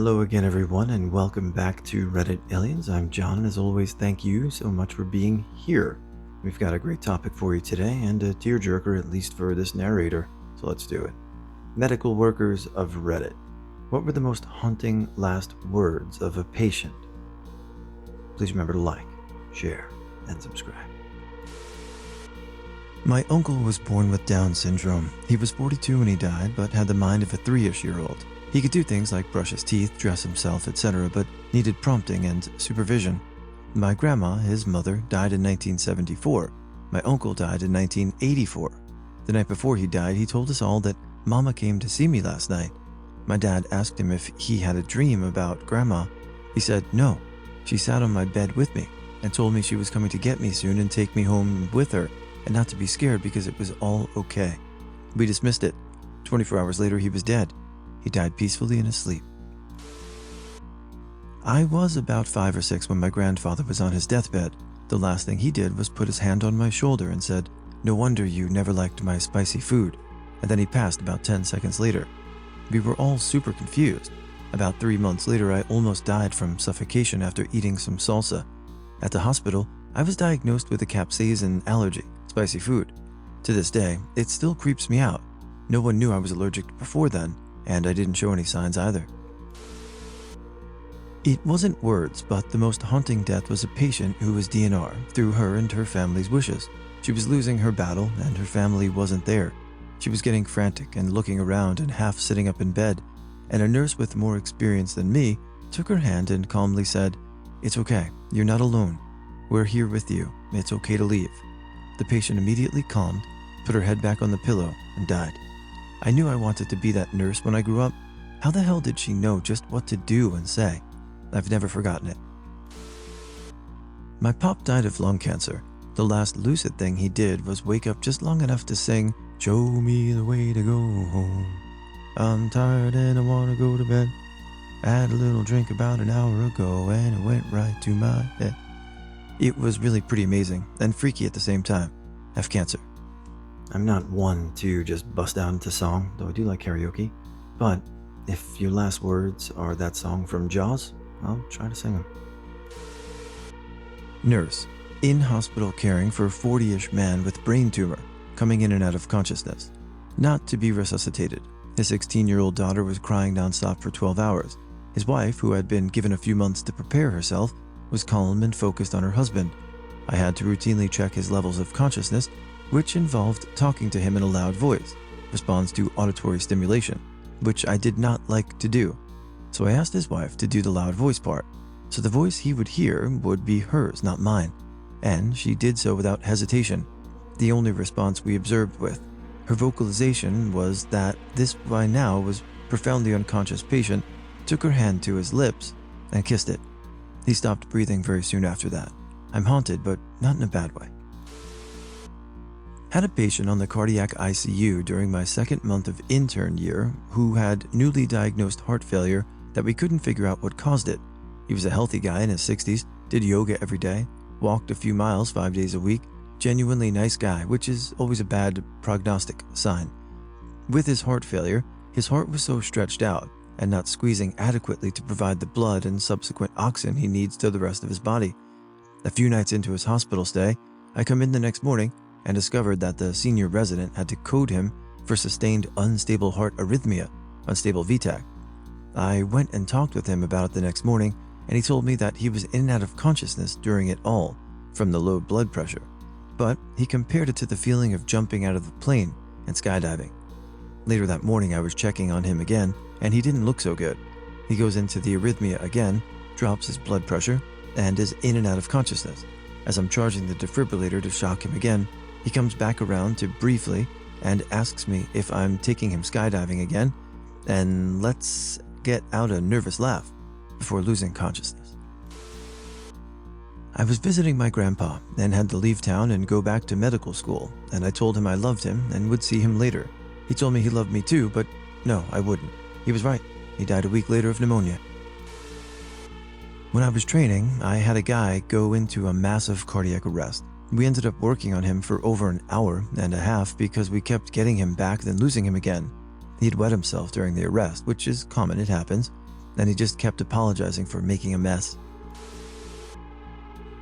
Hello again, everyone, and welcome back to Reddit Aliens. I'm John, and as always, thank you so much for being here. We've got a great topic for you today, and a tearjerker, at least for this narrator, so let's do it. Medical workers of Reddit. What were the most haunting last words of a patient? Please remember to like, share, and subscribe. My uncle was born with Down syndrome. He was 42 when he died, but had the mind of a 3-ish-year-old. He could do things like brush his teeth, dress himself, etc., but needed prompting and supervision. My grandma, his mother, died in 1974. My uncle died in 1984. The night before he died, he told us all that Mama came to see me last night. My dad asked him if he had a dream about Grandma. He said no. She sat on my bed with me and told me she was coming to get me soon and take me home with her, and not to be scared because it was all okay. We dismissed it. 24 hours later, he was dead. He died peacefully in his sleep. I was about 5 or 6 when my grandfather was on his deathbed. The last thing he did was put his hand on my shoulder and said, "No wonder you never liked my spicy food," and then he passed about 10 seconds later. We were all super confused. About 3 months later, I almost died from suffocation after eating some salsa. At the hospital, I was diagnosed with a capsaicin allergy, spicy food. To this day, it still creeps me out. No one knew I was allergic before then, and I didn't show any signs either. It wasn't words, but the most haunting death was a patient who was DNR through her and her family's wishes. She was losing her battle, and her family wasn't there. She was getting frantic and looking around and half sitting up in bed, and a nurse with more experience than me took her hand and calmly said, "It's okay, you're not alone. We're here with you. It's okay to leave." The patient immediately calmed, put her head back on the pillow, and died. I knew I wanted to be that nurse when I grew up. How the hell did she know just what to do and say? I've never forgotten it. My pop died of lung cancer. The last lucid thing he did was wake up just long enough to sing, "Show me the way to go home. I'm tired and I want to go to bed. I had a little drink about an hour ago and it went right to my head." It was really pretty amazing and freaky at the same time. I have cancer. I'm not one to just bust out into song, though I do like karaoke. But if your last words are that song from Jaws, I'll try to sing them. Nurse. In hospital caring for a 40-ish man with brain tumor, coming in and out of consciousness. Not to be resuscitated. His 16-year-old daughter was crying nonstop for 12 hours. His wife, who had been given a few months to prepare herself, was calm and focused on her husband. I had to routinely check his levels of consciousness, which involved talking to him in a loud voice, response to auditory stimulation, which I did not like to do. So I asked his wife to do the loud voice part, so the voice he would hear would be hers, not mine, and she did so without hesitation. The only response we observed with her vocalization was that this by now was profoundly unconscious patient took her hand to his lips and kissed it. He stopped breathing very soon after that. I'm haunted, but not in a bad way. Had a patient on the cardiac ICU during my second month of intern year who had newly diagnosed heart failure that we couldn't figure out what caused it. He was a healthy guy in his 60s, did yoga every day, walked a few miles 5 days a week, genuinely nice guy, which is always a bad prognostic sign. With his heart failure, his heart was so stretched out and not squeezing adequately to provide the blood and subsequent oxygen he needs to the rest of his body. A few nights into his hospital stay, I come in the next morning and discovered that the senior resident had to code him for sustained unstable heart arrhythmia, unstable VTAC. I went and talked with him about it the next morning, and he told me that he was in and out of consciousness during it all, from the low blood pressure. But he compared it to the feeling of jumping out of the plane and skydiving. Later that morning, I was checking on him again, and he didn't look so good. He goes into the arrhythmia again, drops his blood pressure, and is in and out of consciousness. As I'm charging the defibrillator to shock him again, he comes back around to briefly and asks me if I'm taking him skydiving again, and let's get out a nervous laugh before losing consciousness. I was visiting my grandpa and had to leave town and go back to medical school, and I told him I loved him and would see him later. He told me he loved me too, but no, I wouldn't. He was right. He died a week later of pneumonia. When I was training, I had a guy go into a massive cardiac arrest. We ended up working on him for over an hour and a half because we kept getting him back then losing him again. He had wet himself during the arrest, which is common, it happens. and he just kept apologizing for making a mess.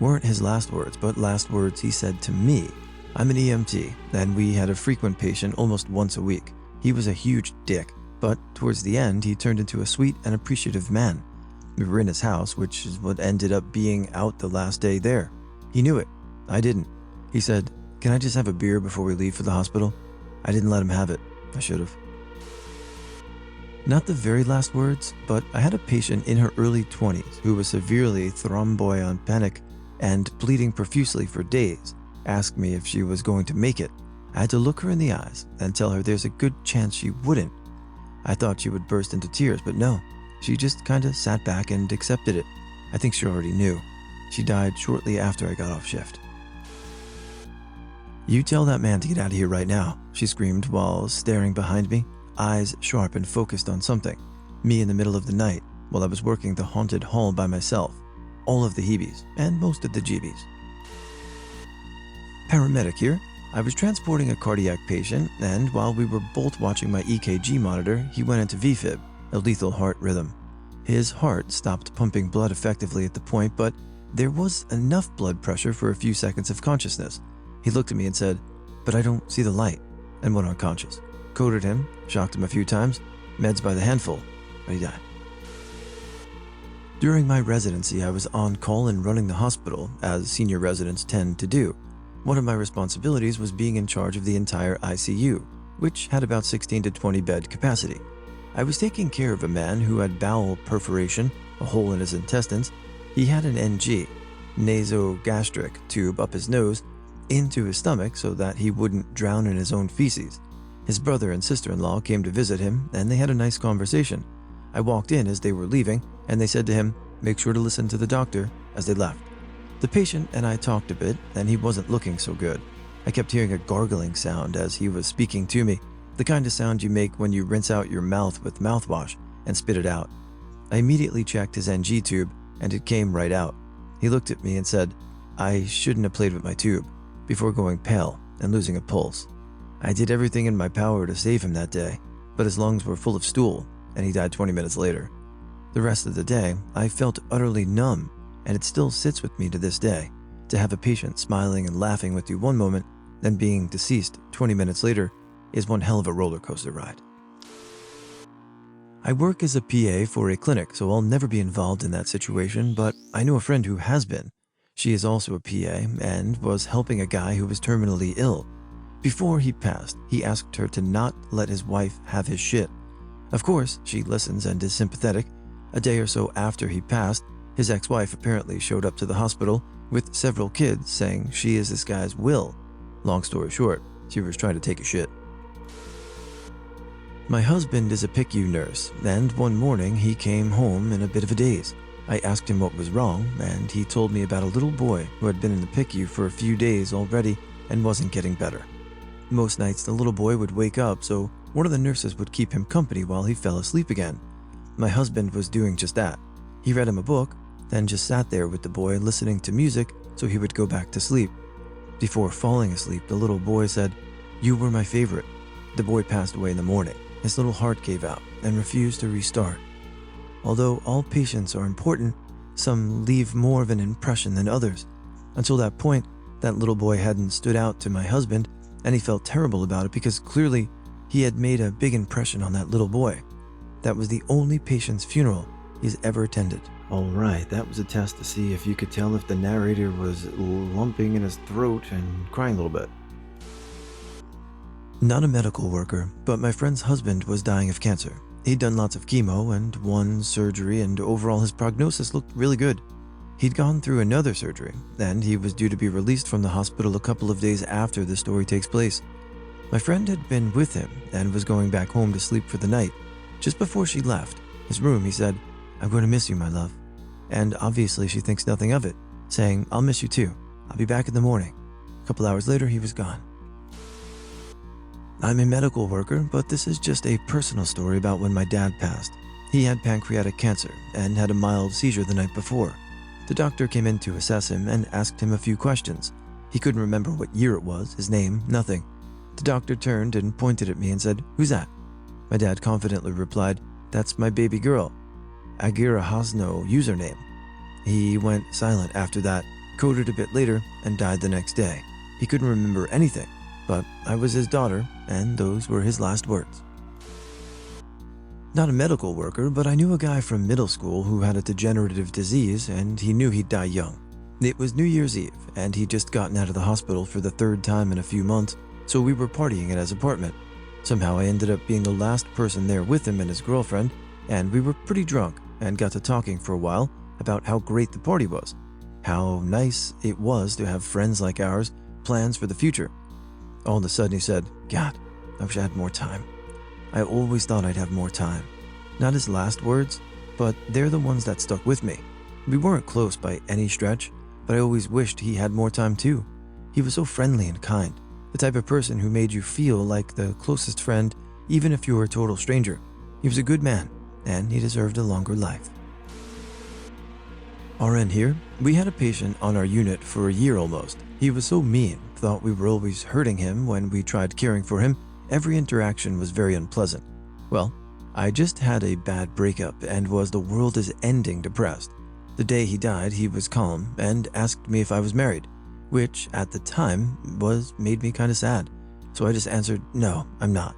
Weren't his last words, but last words he said to me. I'm an EMT, and we had a frequent patient almost once a week. He was a huge dick, but towards the end, he turned into a sweet and appreciative man. We were in his house, which is what ended up being out the last day there. He knew it. I didn't. He said, "Can I just have a beer before we leave for the hospital?" I didn't let him have it. I should have. Not the very last words, but I had a patient in her early 20s who was severely thromboembolic and bleeding profusely for days ask me if she was going to make it. I had to look her in the eyes and tell her there's a good chance she wouldn't. I thought she would burst into tears, but no. She just kinda sat back and accepted it. I think she already knew. She died shortly after I got off shift. "You tell that man to get out of here right now," she screamed while staring behind me, eyes sharp and focused on something. Me in the middle of the night while I was working the haunted hall by myself. All of the heebies and most of the jeebies. Paramedic here. I was transporting a cardiac patient, and while we were both watching my EKG monitor, he went into VFib, a lethal heart rhythm. His heart stopped pumping blood effectively at the point, but there was enough blood pressure for a few seconds of consciousness. He looked at me and said, "But I don't see the light," and went unconscious. Coded him, shocked him a few times, meds by the handful, but he died. During my residency, I was on call and running the hospital, as senior residents tend to do. One of my responsibilities was being in charge of the entire ICU, which had about 16 to 20 bed capacity. I was taking care of a man who had bowel perforation, a hole in his intestines. He had an NG, nasogastric tube up his nose, into his stomach so that he wouldn't drown in his own feces. His brother and sister-in-law came to visit him, and they had a nice conversation. I walked in as they were leaving, and they said to him, "Make sure to listen to the doctor," as they left. The patient and I talked a bit, and he wasn't looking so good. I kept hearing a gargling sound as he was speaking to me, the kind of sound you make when you rinse out your mouth with mouthwash and spit it out. I immediately checked his NG tube, and it came right out. He looked at me and said, "I shouldn't have played with my tube," before going pale and losing a pulse. I did everything in my power to save him that day, but his lungs were full of stool, and he died 20 minutes later. The rest of the day, I felt utterly numb, and it still sits with me to this day. To have a patient smiling and laughing with you one moment, then being deceased 20 minutes later, is one hell of a roller coaster ride. I work as a PA for a clinic, so I'll never be involved in that situation, but I know a friend who has been. She is also a PA and was helping a guy who was terminally ill. Before he passed, he asked her to not let his wife have his shit. Of course, she listens and is sympathetic. A day or so after he passed, his ex-wife apparently showed up to the hospital with several kids saying she is this guy's will. Long story short, she was trying to take a shit. My husband is a PICU nurse, and one morning he came home in a bit of a daze. I asked him what was wrong, and he told me about a little boy who had been in the PICU for a few days already and wasn't getting better. Most nights the little boy would wake up, so one of the nurses would keep him company while he fell asleep again. My husband was doing just that. He read him a book, then just sat there with the boy listening to music so he would go back to sleep. Before falling asleep, the little boy said, "You were my favorite." The boy passed away in the morning. His little heart gave out and refused to restart. Although all patients are important, some leave more of an impression than others. Until that point, that little boy hadn't stood out to my husband, and he felt terrible about it because clearly he had made a big impression on that little boy. That was the only patient's funeral he's ever attended. Alright, that was a test to see if you could tell if the narrator was lumping in his throat and crying a little bit. Not a medical worker, but my friend's husband was dying of cancer. He'd done lots of chemo and one surgery, and overall his prognosis looked really good. He'd gone through another surgery, and he was due to be released from the hospital a couple of days after the story takes place. My friend had been with him and was going back home to sleep for the night. Just before she left his room, he said, "I'm going to miss you, my love." And obviously she thinks nothing of it, saying, "I'll miss you too. I'll be back in the morning." A couple hours later, he was gone. I'm a medical worker, but this is just a personal story about when my dad passed. He had pancreatic cancer and had a mild seizure the night before. The doctor came in to assess him and asked him a few questions. He couldn't remember what year it was, his name, nothing. The doctor turned and pointed at me and said, "Who's that?" My dad confidently replied, "That's my baby girl." Agira has no username. He went silent after that, coded a bit later, and died the next day. He couldn't remember anything, but I was his daughter, and those were his last words. Not a medical worker, but I knew a guy from middle school who had a degenerative disease, and he knew he'd die young. It was New Year's Eve, and he'd just gotten out of the hospital for the third time in a few months, so we were partying at his apartment. Somehow I ended up being the last person there with him and his girlfriend, and we were pretty drunk and got to talking for a while about how great the party was, how nice it was to have friends like ours, plans for the future. All of a sudden he said, "God, I wish I had more time. I always thought I'd have more time." Not his last words, but they're the ones that stuck with me. We weren't close by any stretch, but I always wished he had more time too. He was so friendly and kind, the type of person who made you feel like the closest friend, even if you were a total stranger. He was a good man, and he deserved a longer life. RN here, we had a patient on our unit for a year almost. He was so mean, thought we were always hurting him when we tried caring for him. Every interaction was very unpleasant. Well, I just had a bad breakup and was the world is ending depressed. The day he died, he was calm and asked me if I was married, which at the time made me kind of sad. So I just answered, "No, I'm not."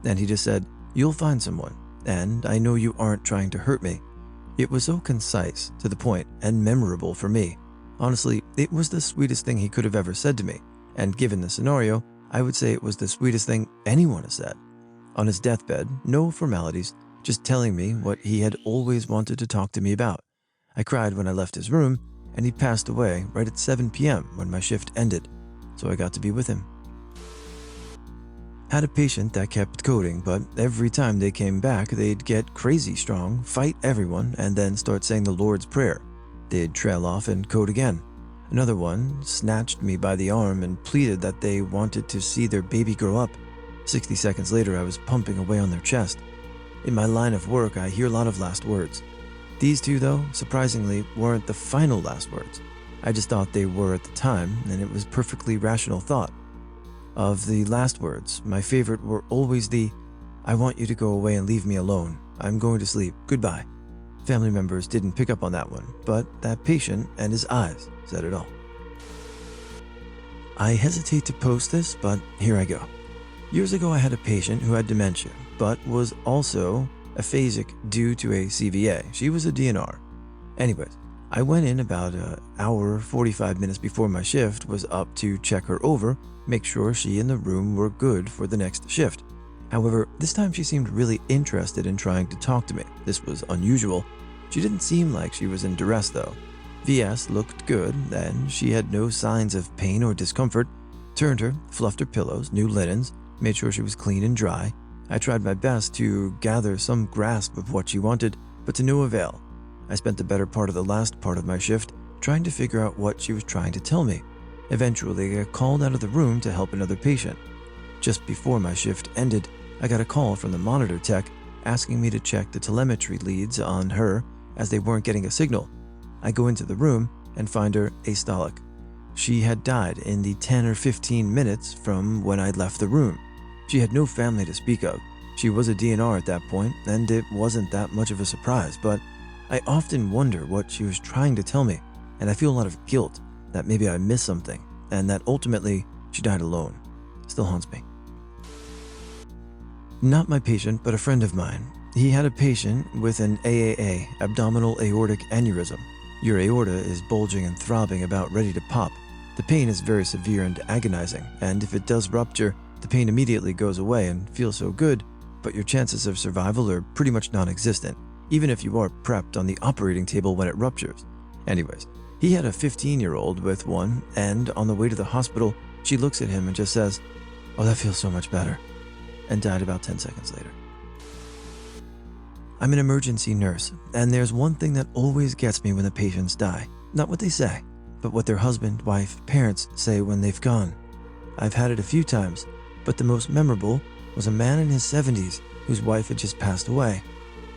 And he just said, "You'll find someone, and I know you aren't trying to hurt me." It was so concise, to the point, and memorable for me. Honestly, it was the sweetest thing he could have ever said to me, and given the scenario, I would say it was the sweetest thing anyone has said. On his deathbed, no formalities, just telling me what he had always wanted to talk to me about. I cried when I left his room, and he passed away right at 7 p.m. when my shift ended, so I got to be with him. Had a patient that kept coding, but every time they came back, they'd get crazy strong, fight everyone, and then start saying the Lord's Prayer. They'd trail off and code again. Another one snatched me by the arm and pleaded that they wanted to see their baby grow up. 60 seconds later, I was pumping away on their chest. In my line of work, I hear a lot of last words. These two, though, surprisingly, weren't the final last words. I just thought they were at the time, and it was perfectly rational thought. Of the last words, my favorite were always the, "I want you to go away and leave me alone. I'm going to sleep. Goodbye." Family members didn't pick up on that one, but that patient and his eyes said it all. I hesitate to post this, but here I go. Years ago, I had a patient who had dementia, but was also aphasic due to a CVA. She was a DNR. Anyways, I went in about an hour, 45 minutes before my shift was up to check her over, make sure she and the room were good for the next shift. However, this time she seemed really interested in trying to talk to me. This was unusual. She didn't seem like she was in duress though. VS looked good, and she had no signs of pain or discomfort. Turned her, fluffed her pillows, new linens, made sure she was clean and dry. I tried my best to gather some grasp of what she wanted, but to no avail. I spent the better part of the last part of my shift trying to figure out what she was trying to tell me. Eventually, I got called out of the room to help another patient. Just before my shift ended, I got a call from the monitor tech asking me to check the telemetry leads on her as they weren't getting a signal. I go into the room and find her astolic. She had died in the 10 or 15 minutes from when I'd left the room. She had no family to speak of. She was a DNR at that point, and it wasn't that much of a surprise, but I often wonder what she was trying to tell me, and I feel a lot of guilt that maybe I missed something, and that ultimately she died alone. Still haunts me. Not my patient, but a friend of mine. He had a patient with an AAA, abdominal aortic aneurysm. Your aorta is bulging and throbbing about ready to pop. The pain is very severe and agonizing, and if it does rupture, the pain immediately goes away and feels so good, but your chances of survival are pretty much non-existent, even if you are prepped on the operating table when it ruptures. Anyways, he had a 15-year-old with one, and on the way to the hospital, she looks at him and just says, "Oh, that feels so much better," and died about 10 seconds later. I'm an emergency nurse, and there's one thing that always gets me when the patients die. Not what they say, but what their husband, wife, parents say when they've gone. I've had it a few times, but the most memorable was a man in his 70s whose wife had just passed away.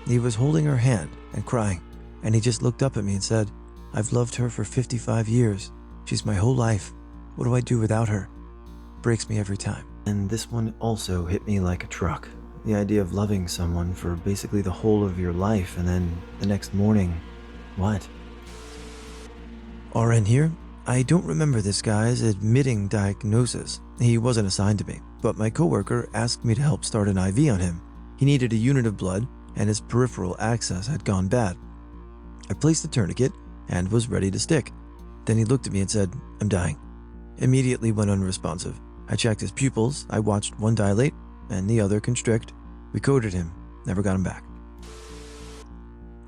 He was holding her hand and crying, and he just looked up at me and said, "I've loved her for 55 years. She's my whole life. What do I do without her?" Breaks me every time. And this one also hit me like a truck. The idea of loving someone for basically the whole of your life and then the next morning, what? RN here. I don't remember this guy's admitting diagnosis. He wasn't assigned to me, but my coworker asked me to help start an IV on him. He needed a unit of blood and his peripheral access had gone bad. I placed the tourniquet and was ready to stick. Then he looked at me and said, "I'm dying." Immediately went unresponsive. I checked his pupils, I watched one dilate and the other constrict. We coded him, never got him back.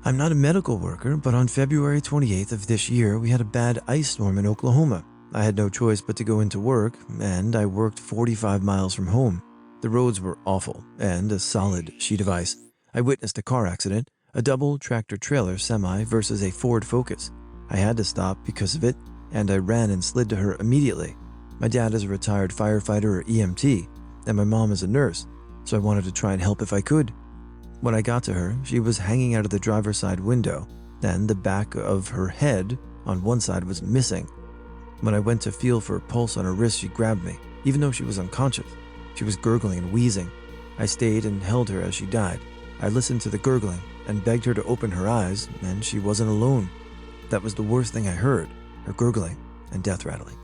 I'm not a medical worker, but on February 28th of this year, we had a bad ice storm in Oklahoma. I had no choice but to go into work, and I worked 45 miles from home. The roads were awful, and a solid sheet of ice. I witnessed a car accident, a double tractor-trailer semi versus a Ford Focus. I had to stop because of it, and I ran and slid to her immediately. My dad is a retired firefighter or EMT, and my mom is a nurse, so I wanted to try and help if I could. When I got to her, she was hanging out of the driver's side window, and the back of her head on one side was missing. When I went to feel for a pulse on her wrist, she grabbed me, even though she was unconscious. She was gurgling and wheezing. I stayed and held her as she died. I listened to the gurgling and begged her to open her eyes, and she wasn't alone. That was the worst thing I heard, her gurgling and death rattling.